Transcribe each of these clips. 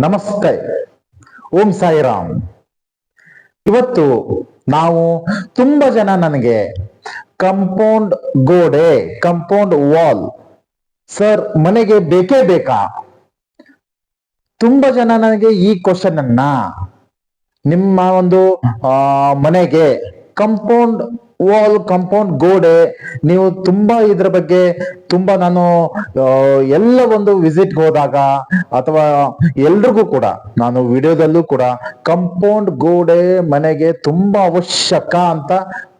ನಮಸ್ತೆ. ಓಂ ಸಾಯಿರಾಮ್. ಇವತ್ತು ನಾವು ತುಂಬಾ ಜನ ನನಗೆ ಕಂಪೌಂಡ್ ಗೋಡೆ, ಕಂಪೌಂಡ್ ವಾಲ್ ಸರ್ ಮನೆಗೆ ಬೇಕೇ ಬೇಕಾ? ತುಂಬಾ ಜನ ನನಗೆ ಈ ಕ್ವಶನ್ ಅನ್ನ, ನಿಮ್ಮ ಒಂದು ಮನೆಗೆ ಕಂಪೌಂಡ್ ವಾಲ್, ಕಂಪೌಂಡ್ ಗೋಡೆ, ನೀವು ತುಂಬಾ ಇದ್ರ ಬಗ್ಗೆ ತುಂಬಾ ನಾನು ಎಲ್ಲ ಒಂದು ವಿಸಿಟ್ ಹೋದಾಗ ಅಥವಾ ಎಲ್ರಿಗೂ ಕೂಡ ನಾನು ವಿಡಿಯೋದಲ್ಲೂ ಕೂಡ ಕಂಪೌಂಡ್ ಗೋಡೆ ಮನೆಗೆ ತುಂಬಾ ಅವಶ್ಯಕ ಅಂತ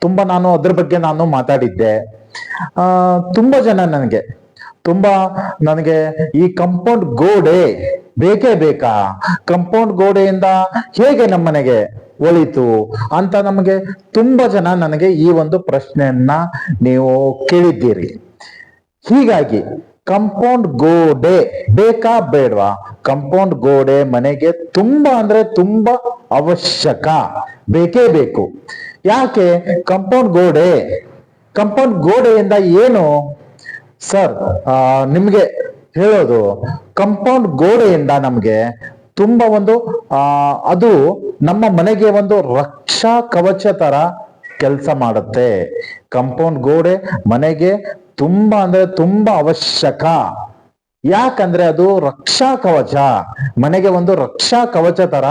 ತುಂಬಾ ನಾನು ಅದ್ರ ಬಗ್ಗೆ ನಾನು ಮಾತಾಡಿದ್ದೆ. ತುಂಬಾ ಜನ ನನಗೆ ಈ ಕಂಪೌಂಡ್ ಗೋಡೆ ಬೇಕೇ ಬೇಕಾ, ಕಂಪೌಂಡ್ ಗೋಡೆಯಿಂದ ಹೇಗೆ ನಮ್ಮನೆಗೆ ಒಳಿತು ಅಂತ ನಮಗೆ ತುಂಬಾ ಜನ ನನಗೆ ಈ ಒಂದು ಪ್ರಶ್ನೆಯನ್ನ ನೀವು ಕೇಳಿದ್ದೀರಿ. ಹೀಗಾಗಿ ಕಂಪೌಂಡ್ ಗೋಡೆ ಬೇಕಾ ಬೇಡವಾ? ಕಂಪೌಂಡ್ ಗೋಡೆ ಮನೆಗೆ ತುಂಬಾ ಅಂದ್ರೆ ತುಂಬಾ ಅವಶ್ಯಕ, ಬೇಕೇ ಬೇಕು. ಯಾಕೆ ಕಂಪೌಂಡ್ ಗೋಡೆಯಿಂದ ಏನು ಸರ್? ನಿಮ್ಗೆ ಹೇಳೋದು, ಕಂಪೌಂಡ್ ಗೋಡೆಯಿಂದ ನಮ್ಗೆ ತುಂಬಾ ಒಂದು ಅದು ನಮ್ಮ ಮನೆಗೆ ಒಂದು ರಕ್ಷಾ ಕವಚ ತರ ಕೆಲಸ ಮಾಡುತ್ತೆ. ಕಂಪೌಂಡ್ ಗೋಡೆ ಮನೆಗೆ ತುಂಬಾ ಅಂದ್ರೆ ತುಂಬಾ ಅವಶ್ಯಕ. ಯಾಕಂದ್ರೆ ಅದು ರಕ್ಷಾ ಕವಚ, ಮನೆಗೆ ಒಂದು ರಕ್ಷಾ ಕವಚ ತರ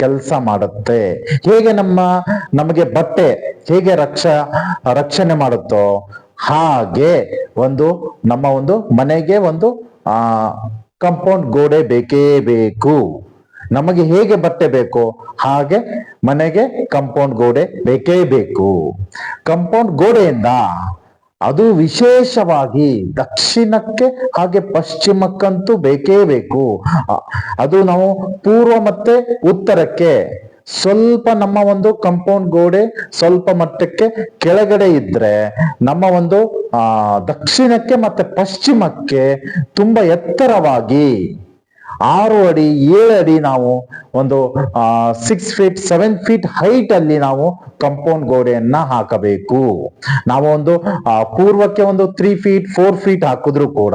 ಕೆಲಸ ಮಾಡುತ್ತೆ. ಹೇಗೆ ನಮಗೆ ಬಟ್ಟೆ ಹೇಗೆ ರಕ್ಷಣೆ ಮಾಡುತ್ತೋ ಹಾಗೆ ಒಂದು ನಮ್ಮ ಒಂದು ಮನೆಗೆ ಒಂದು ಕಂಪೌಂಡ್ ಗೋಡೆ ಬೇಕೇ ಬೇಕು. ನಮಗೆ ಹೇಗೆ ಬಟ್ಟೆ ಬೇಕೋ ಹಾಗೆ ಮನೆಗೆ ಕಂಪೌಂಡ್ ಗೋಡೆ ಬೇಕೇ ಬೇಕು. ಕಂಪೌಂಡ್ ಗೋಡೆಯಿಂದ ಅದು ವಿಶೇಷವಾಗಿ ದಕ್ಷಿಣಕ್ಕೆ ಹಾಗೆ ಪಶ್ಚಿಮಕ್ಕಂತೂ ಬೇಕೇ ಬೇಕು. ಅದು ನಾವು ಪೂರ್ವ ಮತ್ತೆ ಉತ್ತರಕ್ಕೆ ಸ್ವಲ್ಪ ನಮ್ಮ ಒಂದು ಕಂಪೌಂಡ್ ಗೋಡೆ ಸ್ವಲ್ಪ ಮಟ್ಟಕ್ಕೆ ಕೆಳಗಡೆ ಇದ್ರೆ, ನಮ್ಮ ಒಂದು ದಕ್ಷಿಣಕ್ಕೆ ಮತ್ತೆ ಪಶ್ಚಿಮಕ್ಕೆ ತುಂಬಾ ಎತ್ತರವಾಗಿ 6 ಅಡಿ 7 ಅಡಿ ನಾವು ಒಂದು 6 ಫೀಟ್ 7 ಫೀಟ್ ಹೈಟ್ ಅಲ್ಲಿ ನಾವು ಕಂಪೌಂಡ್ ಗೋಡೆಯನ್ನ ಹಾಕಬೇಕು. ನಾವು ಒಂದು ಪೂರ್ವಕ್ಕೆ ಒಂದು 3 ಫೀಟ್ 4 ಫೀಟ್ ಹಾಕಿದ್ರು ಕೂಡ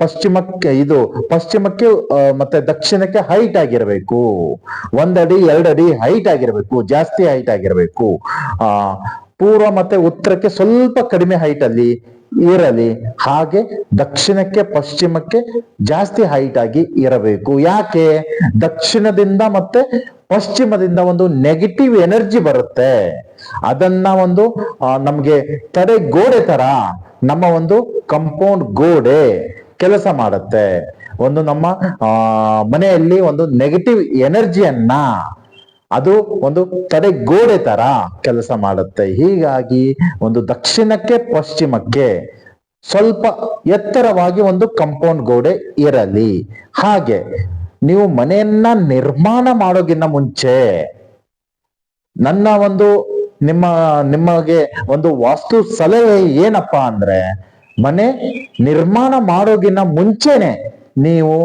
ಪಶ್ಚಿಮಕ್ಕೆ ಮತ್ತೆ ದಕ್ಷಿಣಕ್ಕೆ ಹೈಟ್ ಆಗಿರಬೇಕು. 1 ಅಡಿ 2 ಅಡಿ ಹೈಟ್ ಆಗಿರಬೇಕು, ಜಾಸ್ತಿ ಹೈಟ್ ಆಗಿರಬೇಕು. ಪೂರ್ವ ಮತ್ತೆ ಉತ್ತರಕ್ಕೆ ಸ್ವಲ್ಪ ಕಡಿಮೆ ಹೈಟ್ ಅಲ್ಲಿ ಇರಲಿ, ಹಾಗೆ ದಕ್ಷಿಣಕ್ಕೆ ಪಶ್ಚಿಮಕ್ಕೆ ಜಾಸ್ತಿ ಹೈಟ್ ಆಗಿ ಇರಬೇಕು. ಯಾಕೆ? ದಕ್ಷಿಣದಿಂದ ಮತ್ತೆ ಪಶ್ಚಿಮದಿಂದ ಒಂದು ನೆಗೆಟಿವ್ ಎನರ್ಜಿ ಬರುತ್ತೆ. ಅದನ್ನ ಒಂದು ನಮ್ಗೆ ತಡೆ ಗೋಡೆ ತರ ನಮ್ಮ ಒಂದು ಕಂಪೌಂಡ್ ಗೋಡೆ ಕೆಲಸ ಮಾಡುತ್ತೆ. ಒಂದು ನಮ್ಮ ಮನೆಯಲ್ಲಿ ಒಂದು ನೆಗೆಟಿವ್ ಎನರ್ಜಿಯನ್ನ ಅದು ಒಂದು ತಡೆ ಗೋಡೆ ತರ ಕೆಲಸ ಮಾಡುತ್ತೆ. ಹೀಗಾಗಿ ಒಂದು ದಕ್ಷಿಣಕ್ಕೆ ಪಶ್ಚಿಮಕ್ಕೆ ಸ್ವಲ್ಪ ಎತ್ತರವಾಗಿ ಒಂದು ಕಂಪೌಂಡ್ ಗೋಡೆ ಇರಲಿ. ಹಾಗೆ ನೀವು ಮನೆಯನ್ನ ನಿರ್ಮಾಣ ಮಾಡೋಗಿನ್ನ ಮುಂಚೆ ನಿಮಗೆ ಒಂದು ವಾಸ್ತು ಸಲಹೆ ಏನಪ್ಪಾ ಅಂದ್ರೆ, ಮನೆ ನಿರ್ಮಾಣ ಮಾಡೋಗಿನ್ನ ಮುಂಚೆನೆ ನೀವು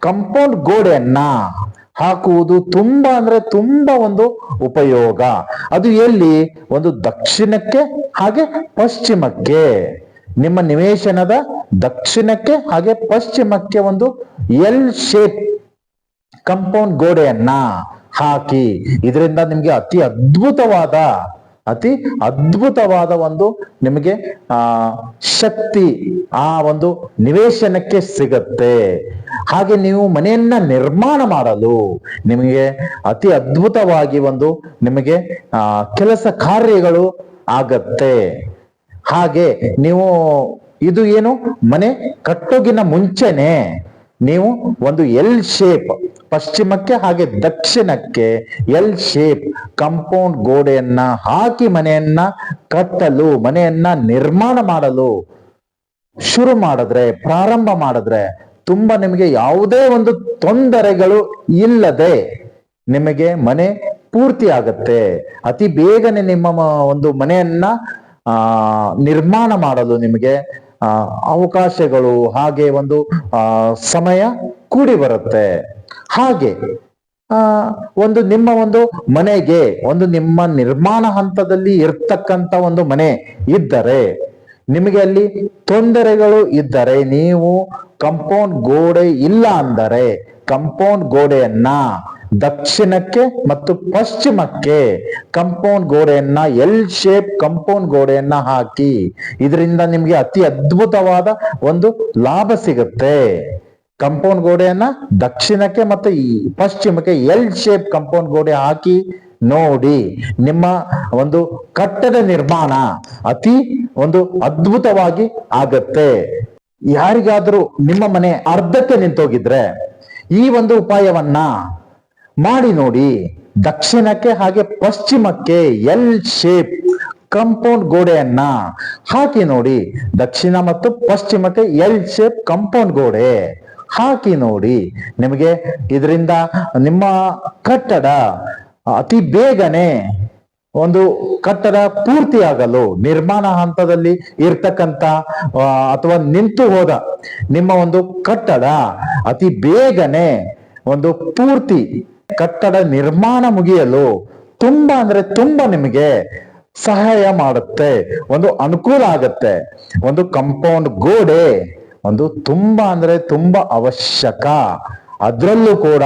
ಕಂಪೌಂಡ್ ಗೋಡೆಯನ್ನ ಹಾಕುವುದು ತುಂಬಾ ಅಂದ್ರೆ ತುಂಬಾ ಒಂದು ಉಪಯೋಗ. ಅದು ಎಲ್ಲಿ? ಒಂದು ದಕ್ಷಿಣಕ್ಕೆ ಹಾಗೆ ಪಶ್ಚಿಮಕ್ಕೆ, ನಿಮ್ಮ ನಿವೇಶನದ ದಕ್ಷಿಣಕ್ಕೆ ಹಾಗೆ ಪಶ್ಚಿಮಕ್ಕೆ ಒಂದು ಎಲ್ ಶೇಪ್ ಕಂಪೌಂಡ್ ಗೋಡೆಯನ್ನ ಹಾಕಿ. ಇದರಿಂದ ನಿಮ್ಗೆ ಅತಿ ಅದ್ಭುತವಾದ ಒಂದು ನಿಮಗೆ ಶಕ್ತಿ ಆ ಒಂದು ನಿವೇಶನಕ್ಕೆ ಸಿಗತ್ತೆ. ಹಾಗೆ ನೀವು ಮನೆಯನ್ನ ನಿರ್ಮಾಣ ಮಾಡಲು ನಿಮಗೆ ಅತಿ ಅದ್ಭುತವಾಗಿ ಒಂದು ನಿಮಗೆ ಕೆಲಸ ಕಾರ್ಯಗಳು ಆಗತ್ತೆ. ಹಾಗೆ ನೀವು ಇದು ಏನು, ಮನೆ ಕಟ್ಟೋಗಿನ ಮುಂಚೆನೆ ನೀವು ಒಂದು ಎಲ್ ಶೇಪ್ ಪಶ್ಚಿಮಕ್ಕೆ ಹಾಗೆ ದಕ್ಷಿಣಕ್ಕೆ ಎಲ್ ಶೇಪ್ ಕಂಪೌಂಡ್ ಗೋಡೆಯನ್ನ ಹಾಕಿ ಮನೆಯನ್ನ ಕಟ್ಟಲು, ಮನೆಯನ್ನ ನಿರ್ಮಾಣ ಮಾಡಲು ಪ್ರಾರಂಭ ಮಾಡಿದ್ರೆ ತುಂಬಾ ನಿಮಗೆ ಯಾವುದೇ ಒಂದು ತೊಂದರೆಗಳು ಇಲ್ಲದೆ ನಿಮಗೆ ಮನೆ ಪೂರ್ತಿ ಆಗತ್ತೆ. ಅತಿ ಬೇಗನೆ ನಿಮ್ಮ ಒಂದು ಮನೆಯನ್ನ ನಿರ್ಮಾಣ ಮಾಡಲು ನಿಮಗೆ ಅವಕಾಶಗಳು ಹಾಗೆ ಒಂದು ಸಮಯ ಕೂಡಿ ಬರುತ್ತೆ. ಹಾಗೆ ಒಂದು ನಿಮ್ಮ ಒಂದು ಮನೆಗೆ ನಿಮ್ಮ ನಿರ್ಮಾಣ ಹಂತದಲ್ಲಿ ಇರ್ತಕ್ಕಂಥ ಒಂದು ಮನೆ ಇದ್ದರೆ, ನಿಮಗೆ ಅಲ್ಲಿ ತೊಂದರೆಗಳು ಇದ್ದರೆ, ನೀವು ಕಂಪೌಂಡ್ ಗೋಡೆ ಇಲ್ಲ ಅಂದರೆ ಕಾಂಪೌಂಡ್ ಗೋಡೆಯನ್ನ ದಕ್ಷಿಣಕ್ಕೆ ಮತ್ತು ಪಶ್ಚಿಮಕ್ಕೆ ಕಾಂಪೌಂಡ್ ಗೋಡೆಯನ್ನ ಎಲ್ ಶೇಪ್ ಕಾಂಪೌಂಡ್ ಗೋಡೆಯನ್ನ ಹಾಕಿ. ಇದರಿಂದ ನಿಮ್ಗೆ ಅತಿ ಅದ್ಭುತವಾದ ಒಂದು ಲಾಭ ಸಿಗುತ್ತೆ. ಕಾಂಪೌಂಡ್ ಗೋಡೆಯನ್ನ ದಕ್ಷಿಣಕ್ಕೆ ಮತ್ತು ಪಶ್ಚಿಮಕ್ಕೆ ಎಲ್ ಶೇಪ್ ಕಾಂಪೌಂಡ್ ಗೋಡೆ ಹಾಕಿ ನೋಡಿ, ನಿಮ್ಮ ಒಂದು ಕಟ್ಟಡ ನಿರ್ಮಾಣ ಅತಿ ಒಂದು ಅದ್ಭುತವಾಗಿ ಆಗತ್ತೆ. ಯಾರಿಗಾದ್ರೂ ನಿಮ್ಮ ಮನೆ ಅರ್ಧಕ್ಕೆ ನಿಂತೋಗಿದ್ರೆ ಈ ಒಂದು ಉಪಾಯವನ್ನ ಮಾಡಿ ನೋಡಿ. ದಕ್ಷಿಣಕ್ಕೆ ಹಾಗೆ ಪಶ್ಚಿಮಕ್ಕೆ ಎಲ್ ಶೇಪ್ ಕಾಂಪೌಂಡ್ ಗೋಡೆಯನ್ನ ಹಾಕಿ ನೋಡಿ. ದಕ್ಷಿಣ ಮತ್ತು ಪಶ್ಚಿಮಕ್ಕೆ ಎಲ್ ಶೇಪ್ ಕಾಂಪೌಂಡ್ ಗೋಡೆ ಹಾಕಿ ನೋಡಿ. ನಿಮಗೆ ಇದರಿಂದ ನಿಮ್ಮ ಕಟ್ಟಡ ಅತಿ ಬೇಗನೆ ಒಂದು ಕಟ್ಟಡ ಪೂರ್ತಿಯಾಗಲು, ನಿರ್ಮಾಣ ಹಂತದಲ್ಲಿ ಇರ್ತಕ್ಕಂಥ ಅಥವಾ ನಿಂತು ಹೋದ ನಿಮ್ಮ ಒಂದು ಕಟ್ಟಡ ಅತಿ ಬೇಗನೆ ಒಂದು ಪೂರ್ತಿ ಕಟ್ಟಡ ನಿರ್ಮಾಣ ಮುಗಿಯಲು ತುಂಬಾ ಅಂದ್ರೆ ತುಂಬಾ ನಿಮಗೆ ಸಹಾಯ ಮಾಡುತ್ತೆ, ಒಂದು ಅನುಕೂಲ ಆಗತ್ತೆ. ಒಂದು ಕಾಂಪೌಂಡ್ ಗೋಡೆ ಒಂದು ತುಂಬಾ ಅಂದ್ರೆ ತುಂಬಾ ಅವಶ್ಯಕ. ಅದರಲ್ಲೂ ಕೂಡ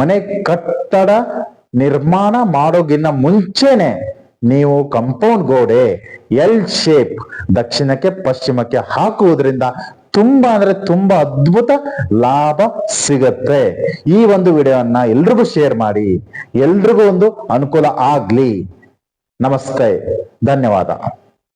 ಮನೆ ಕಟ್ಟಡ ನಿರ್ಮಾಣ ಮಾಡೋಗಿನ್ನ ಮುಂಚೆನೆ ನೀವು ಕಾಂಪೌಂಡ್ ಗೋಡೆ ಎಲ್ ಶೇಪ್ ದಕ್ಷಿಣಕ್ಕೆ ಪಶ್ಚಿಮಕ್ಕೆ ಹಾಕುವುದರಿಂದ ತುಂಬಾ ಅಂದ್ರೆ ತುಂಬಾ ಅದ್ಭುತ ಲಾಭ ಸಿಗತ್ತೆ. ಈ ಒಂದು ವಿಡಿಯೋವನ್ನ ಎಲ್ರಿಗೂ ಶೇರ್ ಮಾಡಿ, ಎಲ್ರಿಗೂ ಒಂದು ಅನುಕೂಲ ಆಗ್ಲಿ. ನಮಸ್ತೆ, ಧನ್ಯವಾದ.